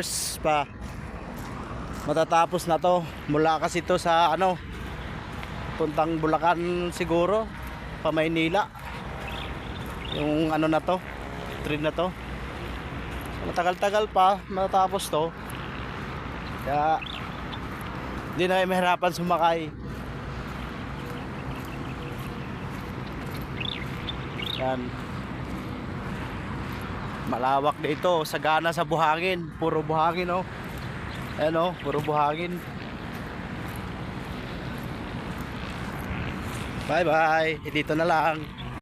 years pa matatapos na to. Mula kasi to sa ano, puntang Bulacan siguro, pa Maynila. Yung ano na to, train na to. Matagal-tagal pa matatapos to. Kaya hindi na kayo mahirapan sumakay. Yan. Malawak dito, sagana sa buhangin. Puro buhangin, oh. Ayan, oh, puro buhangin. Bye bye, dito na lang.